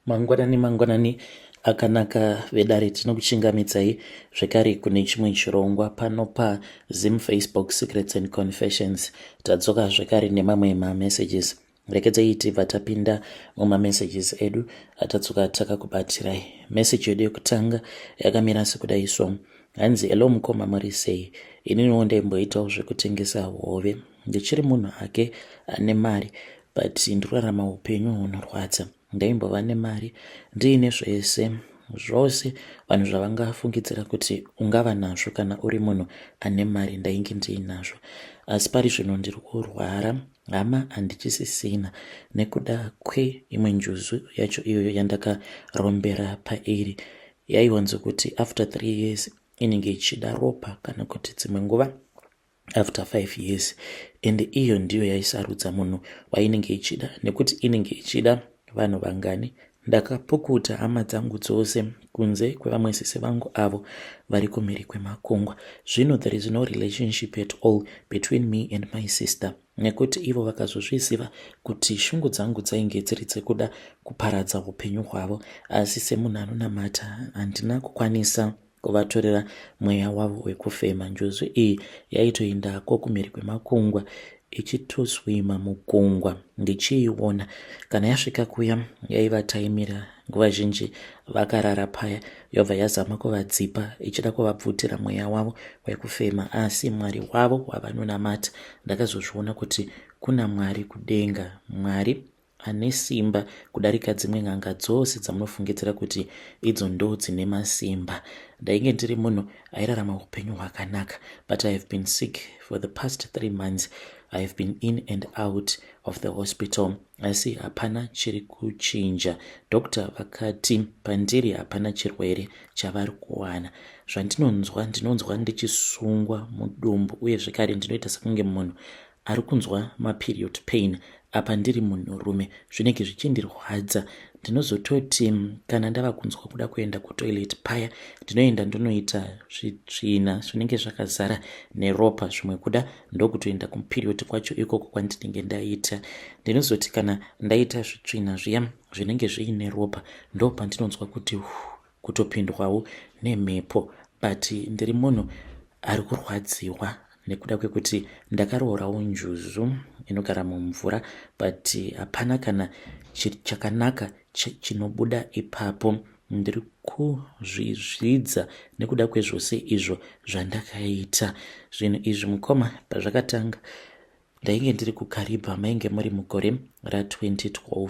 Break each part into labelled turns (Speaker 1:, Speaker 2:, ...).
Speaker 1: Mangwanani akanaka vedare tinokuchingamidzai zvekare kune chimwe chirongwa pano paZim Facebook Secrets and Confessions. Tadzoka zvekare nemamwe mamessages. Rekedzai tibva tapinda mumamessages edu atatsoka takakubatirai. Message yedu yekutanga yakamira sekudai so. Hanzi hello mukoma muri sei? Ininiwo ndaimboitawo zvekutengesa hove. Ndichiri munhu hake ane mari but ndinorarama upenyu hunorwadza. Ndaimbova nemari ndiine zvose vanhu zvavangafungidzira kuti ungava nazvo kana uri munhu ane mari ndainge ndiinazvo, asi pari zvino ndiri kurwara hama handichisisina nekuda kweimwe njuzu yacho iyoyo yandakarombera pairi. Yaiwanzo kuti after 3 years inenge ichida ropa kana kuti dzimwe nguva after 5 years, and iyo ndiyo yaisarudza munhu wainenge ichida nekuti inenge ichida vanhu vangani. Ndakapukuta hama dzangu dzose kunze kwevamwe sese vangu avo vari kumhiri kwemakungwa. Zvino there is no relationship at all between me and my sister, nekuti ivo vakazozviziva kuti shungu dzangu dzainge dziri dzekuda kuparadza upenyu hwavo, asi semunhu anonamata handina kukwanisa kuvatorera mweya wavo wekufema. Njuzu iyi yaitoendako kumhiri kwemakungwa ichitoswima mugungwa ndichiiona. Kana yasvika kuya yaivataimira nguva zhinji vakarara paya, yobva yazama kuvadzipa ichida kuvabvutira mweya wavo wekufema, asi mwari wavo wavanonamata ndakazozviona kuti kuna mwari kudenga, mwari ane simba kudarika dzimwe n'anga dzose dzamunofungidzira kuti idzo ndo dzine masimba. Ndainge ndiri munhu airarama upenyu hwakanaka, but I have been sick for the past 3 months. I have been in and out of the hospital, asi hapana chiri kuchinja. Doctor vakati pandiri hapana chirwere chavari kuwana. Ndinonzwa ndichisungwa mudumbu, uye zvekare ndinoita sekunge munhu ari kunzwa maperiod pain apa ndiri munhurume, zvinenge zvichindirwadza. Ndinozototi kana ndava kunzwa kuda kuenda kutoilet paya ndinoenda ndonoita zvitsvina zvinenge zvakazara neropa, zvimwe kuda ndokutoenda kuperiod kwacho ikoko kwandinenge ndaita. Ndinozoti kana ndaita zvitsvina zviya zvinenge zviine ropa ndo pandinonzwa kuti kutopindwawo nemhepo, but ndiri munhu ari kurwadziwa nekuda kwekuti ndakarorawo njuzu inogara mumvura, but hapana kana chakanaka chinobuda ipapo. Ndiri kuzvizvidza nekuda kwezvose izvo zvandakaita. Zvinhu izvi mukoma pazvakatanga ndainge ndiri kuKaribha, mainge muri mugore ra2012.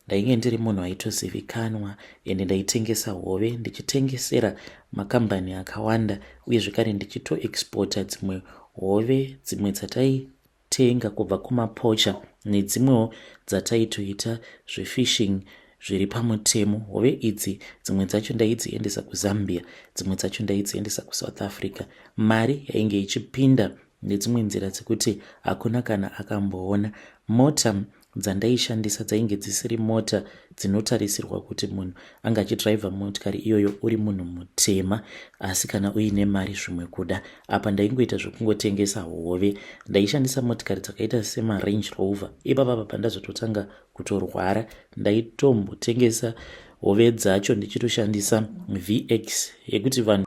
Speaker 1: Ndainge ndiri munhu aitozivikanwa ende ndaitengesa hove, ndichitengesera makambani akawanda, uye zvekare ndichitoexporta dzimwe hove, dzimwe dzataitenga kubva kumapocha nedzimwewo dzataitoita zvefishing zviri pamutemo. Hove idzi dzimwe dzacho ndaidziendesa kuZambia, dzimwe dzacho ndaidziendesa kuSouth Africa. Mari yainge ichipinda nedzimwe nzira dzekuti hakuna kana akamboona. Mota dzandaishandisa dzainge dzisiri mota dzinotarisirwa kuti munhu anga achidhiraivha motikari iyoyo uri munhu mutema, asi kana uine mari zvimwe kuda. Apa ndaingoita zvekungotengesa hove. Ndaishandisa motikari dzakaita semaRange Rover. Ipapa pandazototanga kutorwara ndaitombotengesa hove dzacho ndichitoshandisa VX yekuti vanhu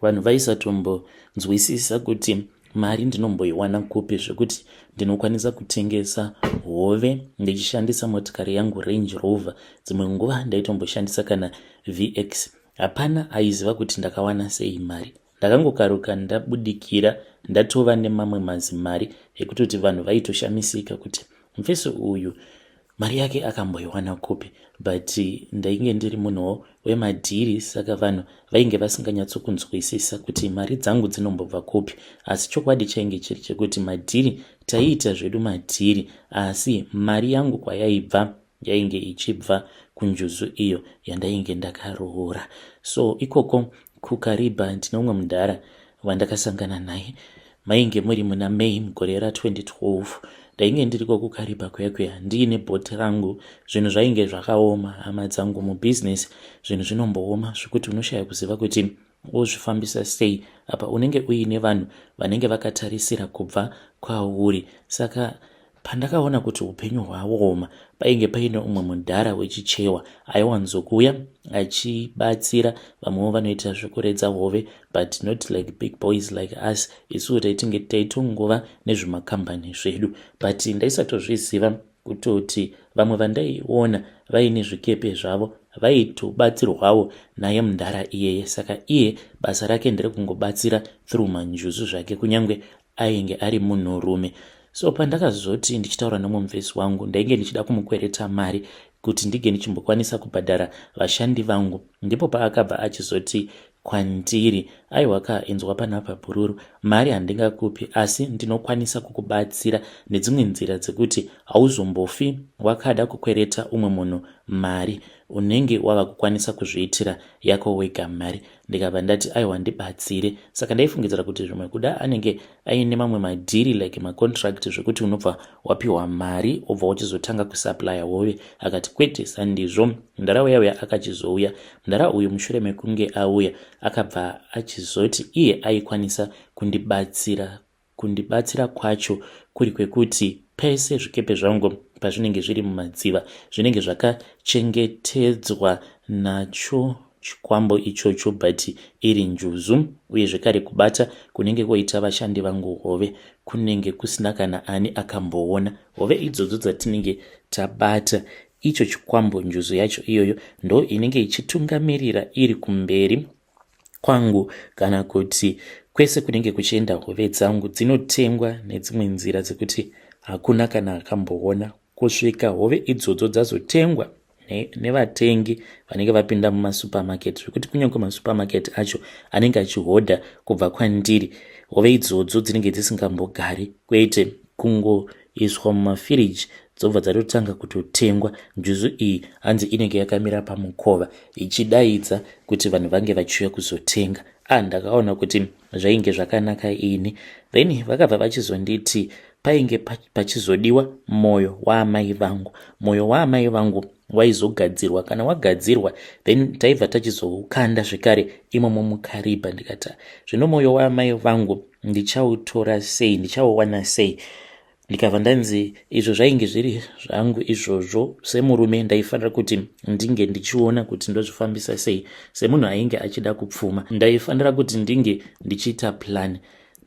Speaker 1: vaisatombonzwisisa kuti mari ndinomboiwana kupi zvekuti ndinokwanisa kutengesa hove ndichishandisa motikari yangu Range Rover. Dzimwe nguva ndaitomboshandisa kana VX. Hapana aiziva kuti ndakawana sei mari. Ndakangokaruka ndabudikira ndatova nemamwe mazimari ekutoti vanhu vaitoshamisika kuti mufesi uyu mari yake akamboiwana kupi, but ndainge ndiri munhuwo wemadhiri, saka vanhu vainge vasinganyatsokunzwisisa kuti mari dzangu dzinombobva kupi. Asi chokwadi chainge chiri chekuti madhiri taiita zvedu madhiri, asi mari yangu kwayaibva yainge ichibva kunjuzu iyo yandainge ndakaroora. So ikoko kuKaribha ndine umwe mudhara wandakasangana naye, mainge muri muna Mei mugore ra2012. Ndainge ndiriko kuKaribha kuya ndiine bhoti rangu. Zvinhu zvainge zvakaoma, hama dzangu mubusiness zvinhu zvinombooma zvekuti unoshaya kuziva kuti wozvifambisa sei apa unenge uine vanhu vanenge vakatarisira kubva kwauri. Saka pandakaona kuti upenyu hwaoma painge paine umwe mudhara wechichewa aiwanzokuuya achibatsira. Vamwewo vanoita zvekuredza hove, but not like big boys like us. Isuwo taitinge taitongova nezvemakambani zvedu, but ndaisatozviziva kutoti vamwe vandaiona vaine zvikepe zvavo vaitobatsirwawo naye mudhara iyeye. Saka iye basa rake nderekungobatsira through manjuzu zvake, kunyange ainge ari munhurume. So pandakazoti ndichitaura nomumvesi wangu ndainge ndichida kumukwereta mari kuti ndige ndichimbokwanisa kubhadhara vashandi vangu, ndipo paakabva achizoti kwandiri, aiwa enzwa panapa Bhururu, mari handingakupi, asi ndinokwanisa kukubatsira nedzimwe nzira dzekuti hauzombofi wakada kukwereta umwe munhu mari, unenge wava kukwanisa kuzviitira yako wega mari. Ndikabva ndati aiwa ndibatsire. Saka ndaifungidzira kuti zvimwe kuda anenge aine mamwe madhiri like macontract zvekuti unobva wapiwa mari obva uchizotanga kusuplya hove. Akati kwete, sandizvo. Mudhara uyauya akachizouya. Mudhara uyu mushure mekunge auya akabva achizoti iye aikwanisa kundibatsira kwacho kuri kwekuti pese zvikepe zvangu pazvinenge zviri mumadziva zvinenge zvakachengetedzwa nacho chikwambo ichocho, but iri njuzu, uye zvekare kubata kunenge kuita vashandi vangu hove kunenge kusina kana ani akamboona. Hove idzodzo dzatinenge tabata, icho chikwambo, njuzu yacho iyoyo ndo inenge ichitungamirira iri kumberi kwangu, kana kuti kwese kunenge kuchienda hove dzangu dzinotengwa nedzimwe nzira dzekuti hakuna kana akamboona, kusvika hove idzodzo dzazotengwa nevatengi vanenge vapinda mumasupermarket, zvekuti kunyange masupermarket acho anenge achihodha kubva kwandiri. Hove idzodzo dzinenge dzisingambogari, kwete kungoiswa mumafiriji dzobva dzatotanga kutotengwa. Njuzu iyi hanzi inenge yakamira pamukova ichidaidza kuti vanhu vange vachiuya kuzotenga. Ndakaona kuti zvainge zvakanaka ini. Then vakabva vachizonditi painge pachizodiwa moyo waamai vangu. Moyo waamai vangu waizogadzirwa, kana wagadzirwa then taibva tachizoukanda zvekare imomo mukaribha. Ndikati zvino moyo waamai vangu ndichautora sei, ndichauwana sei? Ndikabva ndanzi izvo zvainge zviri zvangu izvozvo. Semurume ndaifanira kuti ndinge ndichiona kuti ndozvifambisa sei. Semunhu ainge achida kupfuma ndaifanira kuti ndinge ndichiita plan.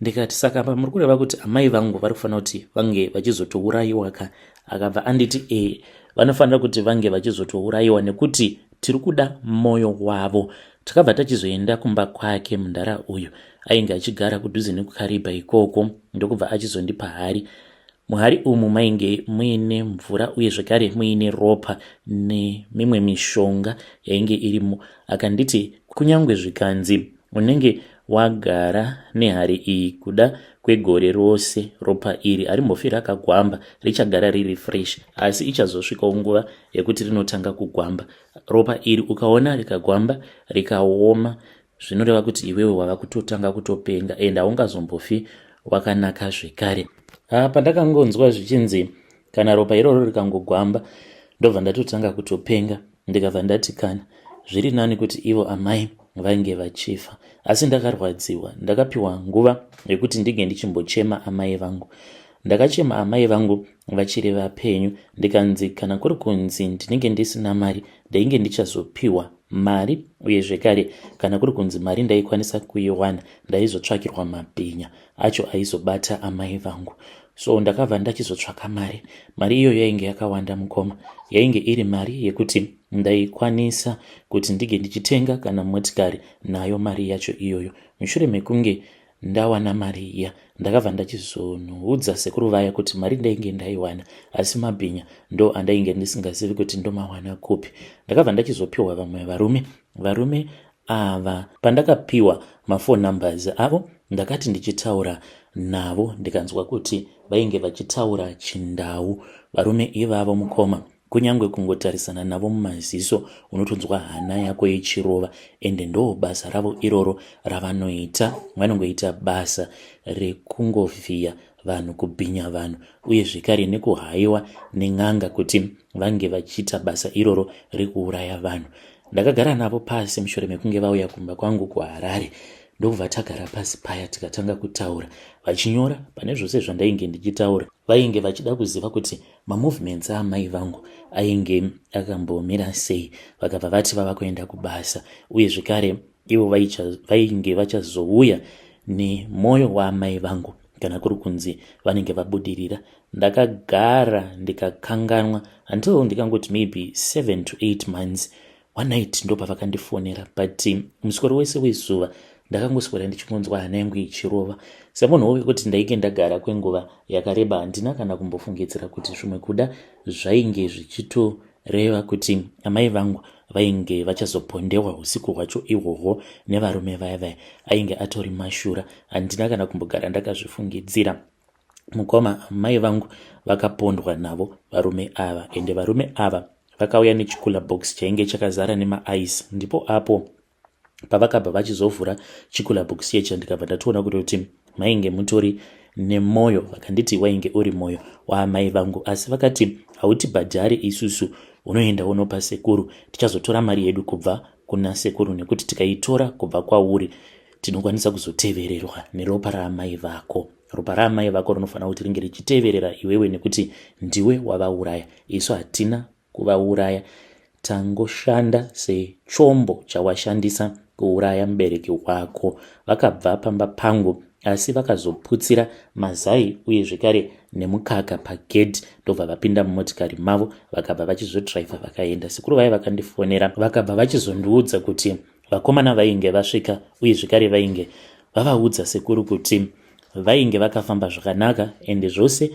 Speaker 1: Ndikati saka muri kureva kuti amai vangu vari kufanira kuti vange vachizotourayiwa ka? Akabva anditi vanofanira kuti vange vachizotourayiwa nekuti tiri kuda moyo wavo. Takabva tachizoenda kumba kwake mudhara uyu. Ainge achigara kudhuze nekukaribha ikoko, ndokubva achizondipa hari. Muhari umu mainge muine mvura uye zvekare muine ropa nemimwe mishonga yainge irimo. Akanditi kunyange zvikanzi unenge wagara nehari iyi kuda kwegore rose, ropa iri harimbofi rakagwamba, richagara riri fresh, asi ichazosvikawo nguva yekuti rinotanga kugwamba. Ropa iri ukaona rikagwamba rikaoma, zvinoreva kuti iwewe wava kutotanga kutopenga ende haungazombofi wakanaka zvekare. Pandakangonzwa zvichinzi kana ropa iroro rikangogwamba ndobva ndatotanga kutopenga, ndikabva ndati kana zviri nani kuti ivo amai vange vachifa. Asi ndakarwadziwa, ndakapiwa nguva yekuti ndige ndichimbochema amai vangu. Ndakachema amai vangu vachiri vapenyu, ndikanzi kana kuri kunzi ndinenge ndisina mari ndainge ndichazopiwa mari, uye zvekare kana kuri kunzi mari ndaikwanisa kuiwana ndaizotsvakirwa mabhinya acho aizobata amai vangu. So ndakabva ndachizotsvaka mari iyoyo yainge yakawanda mukoma. Yainge iri mari yekuti ndaikwanisa kuti ndige ndichitenga kana motikari nayo mari yacho iyoyo. Mushure mekunge ndawana mari iya ndakabva ndachizonuhudza sekuru vaya kuti mari ndainge ndaiwana, asi mabhinya ndo andainge ndisingazivi kuti ndomawana kupi. Ndakabva ndachizopiwa vamwe varume ava. Pandakapiwa mafoni numbers avo ndakati ndichitaura navo ndikanzwa kuti vainge vachitaura chindau. Varume ivavo mukoma, kunyange kungotarisana navo mumaziso unotonzwa hana yako ichirova, ende ndo basa ravo iroro ravanoita. Vanongoita basa rekungovhiya vanhu, kubhinya vanhu, uye zvekare nekuhaiwa nen'anga kuti vange vachiita basa iroro rekuuraya vanhu. Ndakagara navo pasi mushure mekunge vauya kumba kwangu kuHarare ndobva tagara pasi paya tikatanga kutaura. Vachinyora pane zvose zvandainge ndichitaura, vainge vachida kuziva kuti mamovements aamai vangu ainge akambomira sei, vakabva vati vava kuenda kubasa, uye zvekare ivo vainge vachazouya nemwoyo waamai vangu kana kuri kunzi vanenge vabudirira. Ndakagara ndikakanganwa until ndikangoti maybe 7 to 8 months. One night ndo pavakandifonera, but muswero wese wezuva ndakangoswera ndichikunzwa hana yangu ichirova. Semunhu wekuti ndainge ndagara kwenguva yakareba, handina kana kumbofungidzira kuti zvimwe kuda zvainge zvichitoreva kuti amai vangu vainge vachazopondewa usiku hwacho ihwohwo nevarume vaya ainge atori mashura. Handina kana kumbogara ndakazvifungidzira. Mukoma amai vangu vakapondwa navo varume ava, ende varume ava vakauya nechikula box chainge chakazara nemaice. Ndipo apo pavakabva vachizovhura chikula box checha, ndikabva ndatoona kuti mainge mutori nemwoyo. Vakanditi wainge uri mwoyo waamai vangu, asi vakati hautibhadhari isusu, unoenda unopa sekuru, tichazotora mari yedu kubva kuna sekuru, nekuti tikaitora kubva kwauri tinokwanisa kuzotevererwa neropa raamai vako. Ropa raamai vako rinofanira kuti ringe richiteverera iwewe, nekuti ndiwe wavauraya. Isu hatina kuvauraya, tangoshanda sechombo chawashandisa kuuraya mubereki wako. Vakabva pamba pangu, asi vakazoputsira mazai uye zvekare nemukaka pagedhi, ndobva vapinda mumotikari mavo vakabva vachizodhiraivha vakaenda. Sekuru vaya vakandifonera vakabva vachizondiudza kuti vakomana vainge vasvika, uye zvekare vainge vavaudza sekuru kuti vainge vakafamba zvakanaka, ende zvose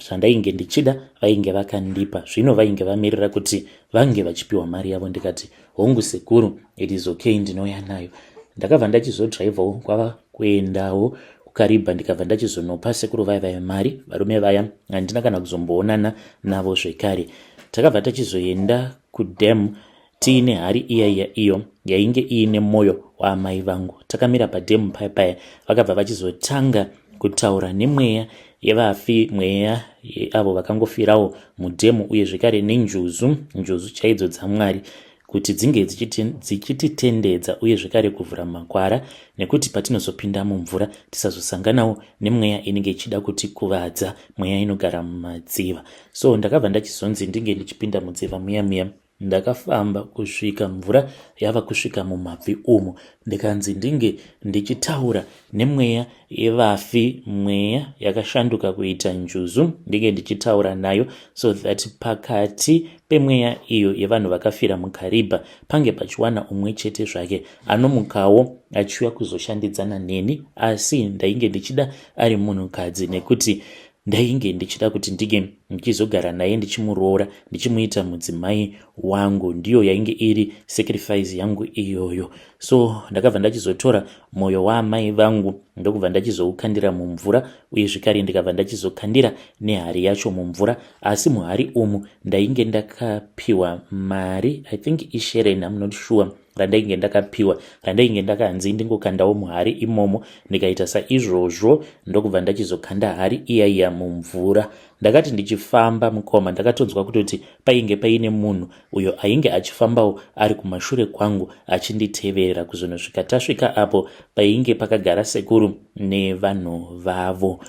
Speaker 1: zvandainge ndichida vainge vakandipa. Zvino vainge vamirira kuti vange vachipiwa mari yavo. Ndikati hongu sekuru, it is okay, ndinouya nayo. Ndakabva ndachizodhiraivhawo kwava kuendawo kukaribha, ndikabva ndachizonopa sekuru vaya mari. Varume vaya handina kana kuzomboonana navo zvekare. Takabva tachizoenda kudhamu tiine hari iyo yainge iine mwoyo waamai vangu. Takamira padhamu paya vakabva vachizotanga kutaura nemweya yevafi, mweya avo vakangofirawo mudhamu, uye zvekare nenjuzu chaidzo dzaMwari, kuti dzinge dzichititendedza uye zvekare kuvhura makwara, nekuti patinozopinda mumvura tisazosanganawo nemweya inenge ichida kutikuvadza, mweya inogara mumadziva. So ndakabva ndachizonzi ndinge ndichipinda mudziva muya. Ndakafamba kusvika mvura yava kusvika mumabvi umo, ndikanzi ndinge ndichitaura nemweya yevafi, mweya yakashanduka kuita njuzu, ndinge ndichitaura nayo, so that pakati pemweya iyo yevanhu vakafira mukaribha pange pachiwana umwe chete zvake anomukawo achiuya kuzoshandidzana neni. Asi ndainge ndichida ari munhukadzi, nekuti ndainge ndichida kuti ndinge ndichizogara naye ndichimuroora, ndichimuita mudzimai wangu. Ndiyo yainge iri sacrifice yangu iyoyo. So ndakabva ndachizotora mwoyo waamai vangu ndokubva ndachizoukandira mumvura, uye zvekare ndikabva ndachizokandira nehari yacho mumvura. Asi muhari umu ndainge ndakapiwa mari, I think ishereni, I'm not sure, randainge ndakapiwa, randainge ndakanzi ndingokandawo muhari imomo. Ndikaita saizvozvo ndokubva ndachizokanda hari iya mumvura. Ndakati ndichifamba mukoma ndakatonzwa kutoti painge paine munhu uyo ainge achifambawo ari kumashure kwangu achinditeverera kuzonosvika tasvika apo painge pakagara sekuru nevanhu vavo.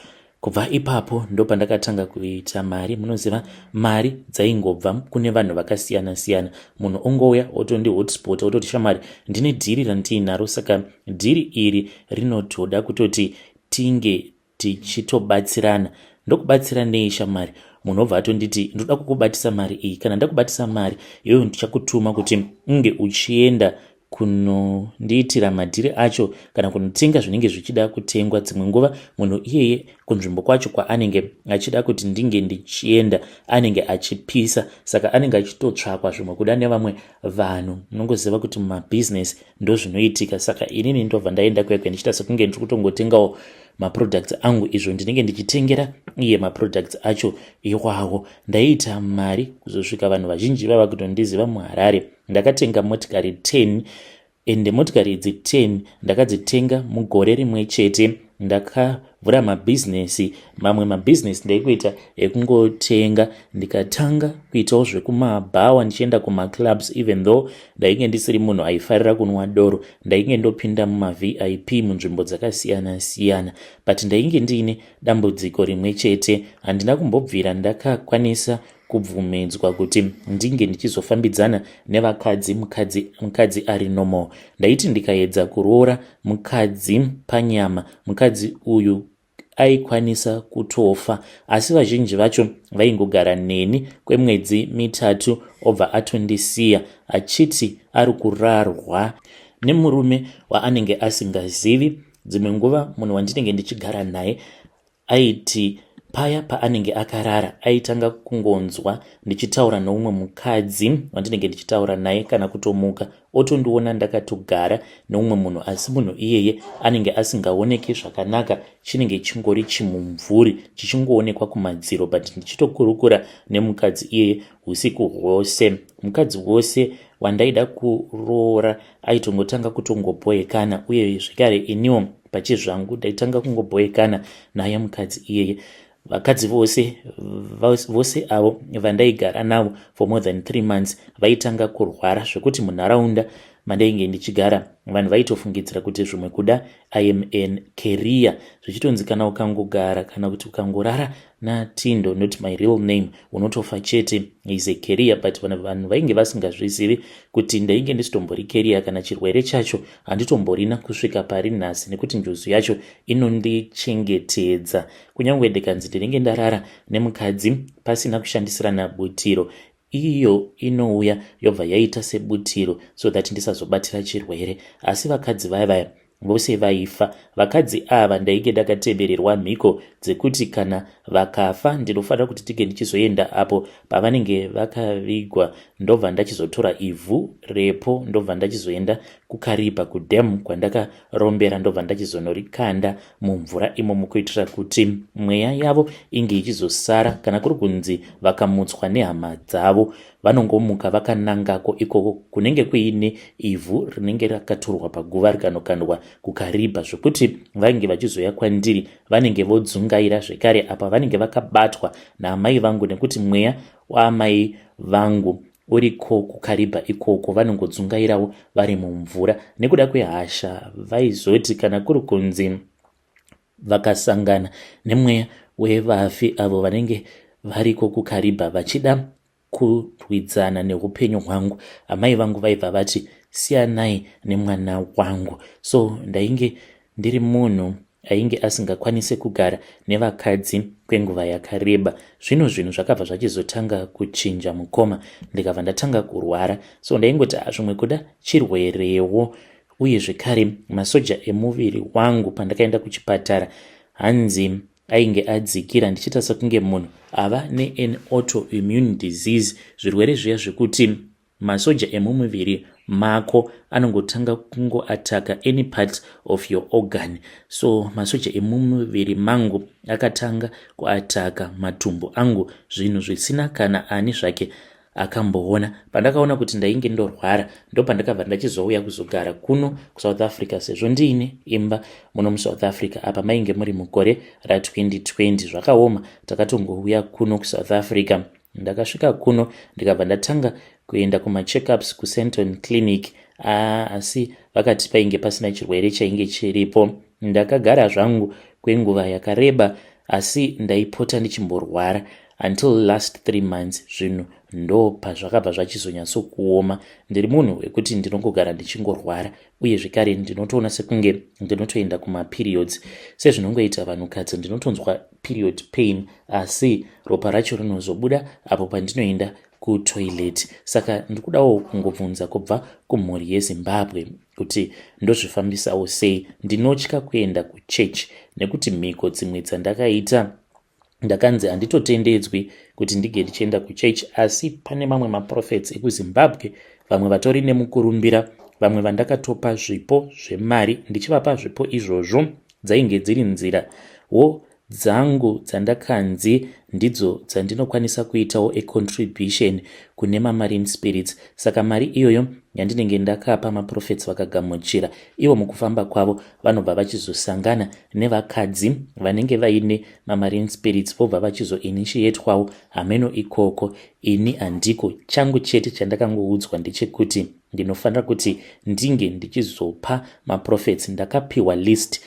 Speaker 1: Kubva ipapo ndo pandakatanga kuita mari. Munoziva mari dzaingobva kune vanhu vakasiyana. Munhu ongouya otondi hotspot ototi shamari ndine dhiri randinaro, saka dhiri iri rinotoda kutoti tinge tichitobatsirana. Ndokubatsiranei shamari? Munhu obva atonditi ndoda kukubatisa mari iyi, kana ndakubatisa mari iyoyo ndichakutuma kuti unge uchienda kunondiitira madhiri acho kana kunotenga zvinenge zvichida kutengwa. Dzimwe nguva munhu iyeye kunzvimbo kwacho kwaanenge achida kuti ndinge ndichienda anenge achipisa, saka anenge achitotsvakwa zvimwe kuda nevamwe vanhu. Munongoziva kuti mumabhizinesi ndo zvinoitika. Saka inini ndobva ndaenda kwekwe ndichita sekunge ndiri kutongotengawo maproducts angu, izvo ndinenge ndichitengera iye maproducts acho iwawo. Ndaita mari kuzosvika vanhu vazhinji vava kutondiziva muHarare. Ndakatenga motikari 10, ende motikari idzi 10 ndakadzitenga mugore rimwe chete. ndakavhura mabhizinesi. Mamwe mabhizinesi ndaikuita ekungotenga, ndikatanga kuitawo zvekumabhawa ndichienda kumaclubs, even though ndainge ndisiri munhu aifarira kunwa doro. Ndainge ndopinda mumavip munzvimbo dzakasiyana siyana, but ndainge ndiine dambudziko rimwe chete. Handina kumbobvira ndakakwanisa kubvumidzwa kuti ndinge ndichizofambidzana nevakadzi, mukadzi ari normal. Ndaiti ndikaedza kuroora mukadzi panyama, mukadzi uyu aikwanisa kutofa, asi vazhinji vacho vaingogara neni kwemwedzi mitatu obva atondisiya achiti ari kurarwa nemurume waanenge asingazivi. Dzimwe nguva munhu wandinenge ndichigara naye aiti paya paanenge akarara aitanga kungonzwa ndichitaura noumwe mukadzi wandinenge ndichitaura naye, kana kutomuka otondiona ndakatogara noumwe munhu, asi munhu iyeye anenge asingaoneki zvakanaka, chinenge chingori chimumvuri chichingoonekwa kumadziro, but ndichitokurukura nemukadzi iyeye usiku hwose. Mukadzi wose wandaida kuroora aitongotanga kutongobhoekana, uye zvekare iniwo pachizvangu ndaitanga kungobhoekana naye mukadzi iyeye. Vakadzi vose avo vandaigara navo for more than 3 months vaitanga kurwara zvekuti munharaunda mandainge ndichigara vanhu vaitofungidzira kuti zvimwe kuda I am an carrier, zvichitonzi kana ukangogara kana kuti ukangorara naTindo, not my real name, unotofa chete, is a carrier. But vanhu vainge vasingazvizivi kuti ndainge ndisitombori carrier kana chirwere chacho handitomborina kusvika pari nhasi, nekuti njozi yacho inondichengetedza. Kunyange ndikanzi ndinenge ndarara nemukadzi pasina kushandisirana butiro, iyo inouya yobva yaita sebutiro so that ndisazobatira chirwere. Asi vakadzi vaya vose vaifa. Vakadzi ava ndainge ndakatembererwa mhiko dzekuti kana vakafa ndinofanira kuti tige ndichizoenda apo pavanenge vakavigwa, ndobva ndachizotora ivhu repo, ndobva ndachizoenda kuKariba kudhamu kwandakarombera, ndobva ndachizonorikanda mumvura imomo kuitira kuti mweya yavo inge ichizosara. Kana kuri kunzi vakamutswa nehama dzavo vanongomuka vakanangako ikoko kunenge kuine ivhu rinenge rakatorwa paguva rikanokandwa kuKariba, zvokuti vainge vachizoya kwandiri vanenge vodzungaira zvekare apa vanenge vakabatwa naamai vangu, nekuti mweya waamai vangu uriko kuKariba ikoko, vanongodzungairawo vari mumvura. Nekuda kwehasha vaizoti kana kuri kunzi vakasangana nemweya wevafi avo vanenge variko kuKariba vachida kurwidzana neupenyu hwangu, amai vangu vaibva vati siyanai nemwana wangu. So ndainge ndiri munhu ainge asingakwanise kugara nevakadzi kwenguva yakareba. Zvino zvinhu zvakabva zvachizotanga kuchinja mukoma, ndikabva ndatanga kurwara. So ndaingoti zvimwe kuda chirwerewo, uye zvekare masoja emuviri wangu pandakaenda kuchipatara hanzi ainge adzikira, ndichiita sekunge munhu ava nean autoimmune disease, zvirwere zviya zvekuti masoja emumuviri mako anongotanga kungoataka any part of your organ. So masoja emumuviri mangu akatanga kuataka matumbu angu, zvinhu zvisina kana ani zvake akamboona. Pandakaona kuti ndainge ndorwara, ndo pandakabva ndachizouya kuzogara kuno kuSouth Africa, sezvo ndiine imba muno muSouth Africa. Apa mainge muri mukore ra2020 zvakaoma, takatongouya kuno kuSouth Africa. Ndakasvika kuno ndikabva ndatanga kuenda kumacheckups kuSenton Clinic, asi vakati painge pasina chirwere chainge chiripo. Ndakagara zvangu kwenguva yakareba, asi ndaipota ndichimborwara until last 3 months. Zvinhu ndo pazvakabva zvachizonyatsokuoma. Ndiri munhu wekuti ndinongogara ndichingorwara, uye zvekare ndinotoona sekunge ndinotoenda kumaperiods. Sezvinongoita vanhukadzi ndinotonzwa period pain, asi ropa racho rinozobuda apo pandinoenda kutoilet. Saka ndikudawo kungobvunza kubva kumhuri yeZimbabwe kuti ndozvifambisawo sei. Ndinotya kuenda kuchechi nekuti mhiko dzimwe dzandakaita ndakanzi handitotendedzwi kuti ndige ndichienda kuchechi, asi pane mamwe maprofets ekuZimbabwe vamwe vatori nemukurumbira, vamwe vandakatopa zvipo zvemari. Ndichivapa zvipo izvozvo dzainge dziri nzirawo dzangu dzandakanzi ndidzo dzandinokwanisa kuitawo contribution kune marine spirits. Saka mari iyoyo yandinenge ndakapa maprofits vakagamuchira, ivo mukufamba kwavo vanobva vachizosangana nevakadzi vanenge vaine marine spirits vobva vachizoinitiatwawo hameno ikoko. Ini handiko, changu chete chandakangoudzwa ndechekuti ndinofanira kuti ndinge ndichizopa maprofits. Ndakapiwa list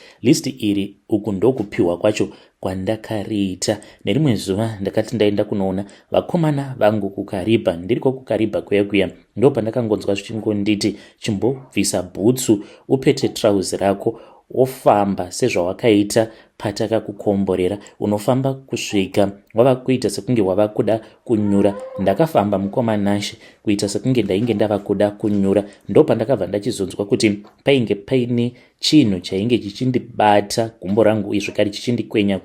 Speaker 1: iri uku ndokupiwa kwacho kwandakariita. Nerimwe zuva ndakati ndaenda kunoona vakomana vangu kukaribha, ndiriko kukaribha kuya ndo pandakangonzwa zvichingonditi chimbobvisa bhutsu upete trousi rako wofamba sezvawakaita patakakukomborera, unofamba kusvika wava kuita sekunge wava kuda kunyura. Ndakafamba mukomanashe kuita sekunge ndainge ndava kuda kunyura. Ndo pandakabva ndachizonzwa kuti painge paine chinhu chainge chichindibata gumbo rangu izvekare chichindikwenya.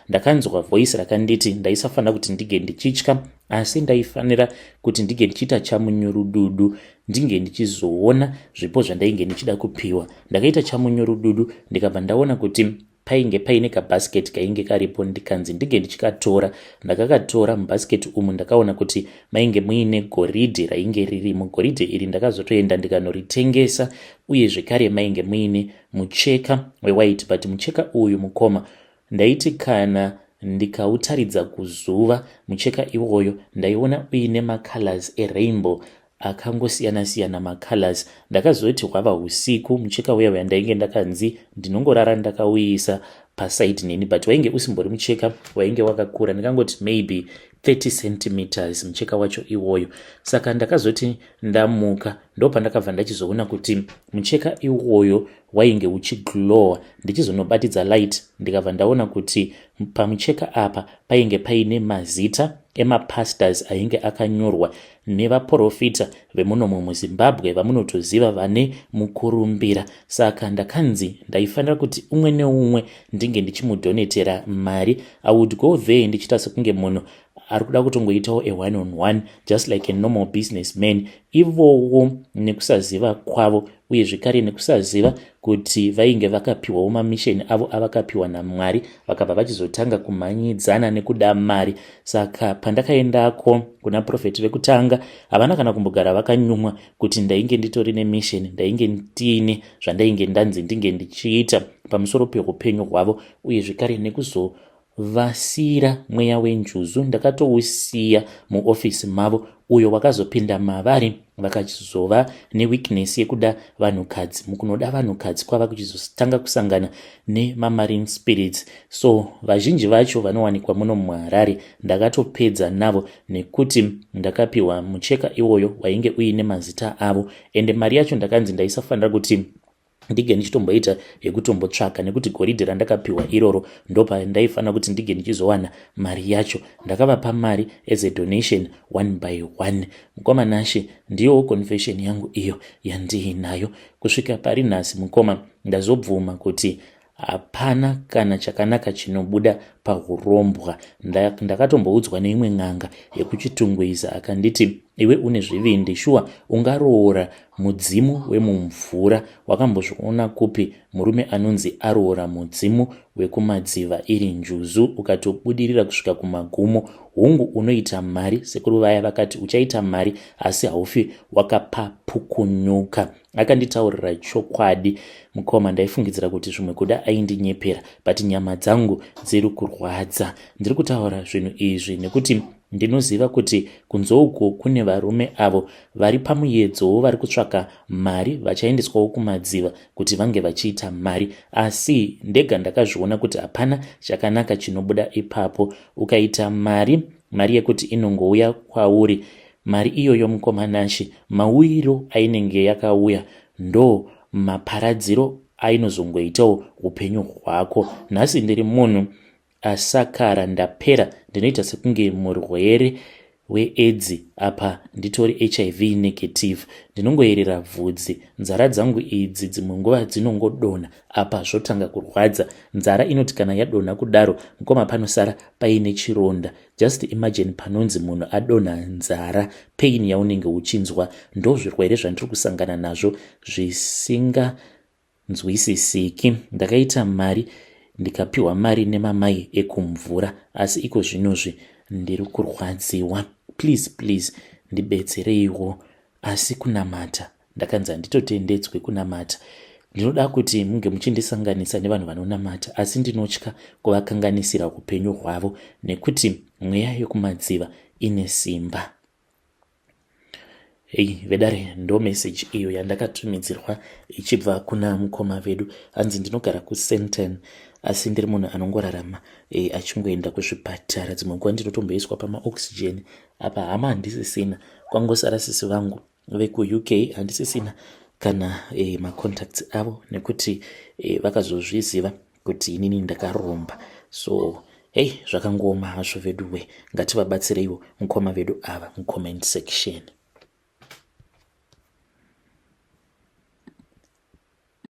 Speaker 1: Ndakanzwa voice rakanditi ndaisafanira kuti ndige ndichitya, asi ndaifanira kuti ndige ndichiita chamunyorududu ndinge ndichizoona zvipo zvandainge ndichida kupiwa. Ndakaita chamunyorududu ndikabva ndaona kuti painge paine kabhasiketi kainge karipo, ndikanzi ndige ndichikatora. Ndakakatora mubhasiketi umu ndakaona kuti mainge muine goridhe rainge ririmo. Goridhe iri ndakazotoenda ndikanoritengesa, uye zvekare mainge muine mucheka wewhite, but mucheka uyu mukoma ndaiti kana ndikautaridza kuzuva mucheka iwoyo ndaiona uine macolors erainbow akangosiyana macolors. Ndakazoti hwava usiku mucheka uya yandainge ndakanzi ndinongorara ndakauisa paside neni, but wainge usimbori mucheka wainge wakakura, ndikangoti maybe 30 cm mucheka wacho iwoyo. Saka ndakazoti ndamuka ndo pandakabva ndachizoona kuti mucheka iwoyo wainge uchiglowa. Ndichizonobatidza light ndikabva ndaona kuti pamucheka apa painge paine mazita emapastors ainge akanyorwa nevaprofita vemuno muZimbabwe vamunotoziva vane mukurumbira. Saka ndakanzi ndaifanira kuti umwe neumwe ndinge ndichimudonetera mari. I would go there ndichita sekunge munhu ari kuda kutongoitawo a one on one just like a normal businessman. Ivowo nekusaziva kwavo uye zvekare nekusaziva kuti vainge vakapiwawo mamisheni avo avakapiwa naMwari, vakabva vachizotanga kumhanyidzana nekuda mari. Saka pandakaendako kuna profeti vekutanga havana kana kumbogara vakanyumwa kuti ndainge nditori nemisheni, ndainge ndine zvandainge ndanzi ndinge ndichiita pamusoro peupenyu hwavo, uye zvekare nekuzovasira mweya wenjuzu ndakatousiya muofisi mavo, uyo wakazopinda mavari vakachizova neweakness yekuda vanhukadzi. Mukunoda vanhukadzi kwava kuchizotanga kusangana nemamarine spirits. So vazhinji vacho vanowanikwa muno muHarare ndakatopedza navo nekuti ndakapiwa mucheka iwoyo wainge uine mazita avo, ende mari yacho ndakanzi ndaisafanira kuti ndige ndichitomboita yekutombotsvaka, nekuti goridhe randakapiwa iroro ndopa ndaifanira kuti ndige ndichizowana mari yacho. Ndakavapa mari as a donation one by one. Mukoma nashe ndiyowo confession yangu iyo yandiinayo. Kusvika pari nhasi mukoma ndazobvuma kuti hapana kana chakanaka chinobuda pahurombwa. Ndakatomboudzwa neimwe n'anga yekuchitungwiza akanditi, iwe une zvivindi shuwa ungaroora mudzimu wemumvura. Wakambozviona kupi murume anonzi aroora mudzimu wekumadziva iri njuzu ukatobudirira kusvika kumagumo? Hungu unoita mari, sekuru vaya vakati uchaita mari asi haufi wakapapukunyuka. Akanditaurira chokwadi mukoma. Ndaifungidzira kuti zvimwe kuda aindinyepera, but nyama dzangu dziri kurwadza. Ndiri kutaura zvinhu izvi nekuti ndinoziva kuti kunzouko kune varume avo vari pamuedzowo vari kutsvaka mari vachaendeswawo kumadziva kuti vange vachiita mari, asi ndega ndakazviona kuti hapana chakanaka chinobuda ipapo. Ukaita mari yekuti inongouya kwauri, mari iyoyo mukoma nashe mauyiro ainenge yakauya ndo maparadziro ainozongoitawo upenyu hwako. Nhasi ndiri munhu asakara ndapera, ndinoita sekunge murwere weAIDS apa nditori HIV negative. Ndinongoyerera bvudzi, nzara dzangu idzi dzimwe nguva dzinongodonha apa zvotanga kurwadza. Nzara inoti kana yadonha kudaro mukoma panosara paine chironda. Just imagine panonzi munhu adonha nzara, pain yaunenge uchinzwa. Ndo zvirwere zvandiri kusangana nazvo zvisinganzwisisiki. Ndakaita mari ndikapiwa mari nemamai ekumvura, asi iko zvinozvi ndiri kurwadziwa. Please ndibetsereiwo. Asi kunamata ndakanzi handitotendedzwe kunamata. Ndinoda kuti munge muchindisanganisa nevanhu vanonamata, asi ndinotya kuvakanganisira upenyu hwavo nekuti mweya yekumadziva ine simba. Vedare, ndo meseji iyo yandakatumidzirwa ichibva kuna mukoma vedu. Hanzi ndinogara kuSenton, asi ndiri munhu anongorarama achingoenda kuzvipatara. Dzimwe nguva ndinotomboiswa pamaoxygen. Apa hama handisisina, kwangosara sisi vangu vekuUK, handisisina kana macontacts avo, nekuti vakazozviziva kuti inini ndakaromba. So zvakangoma hazvo veduwe, ngativabatsireiwo mukoma vedu ava mucomment section.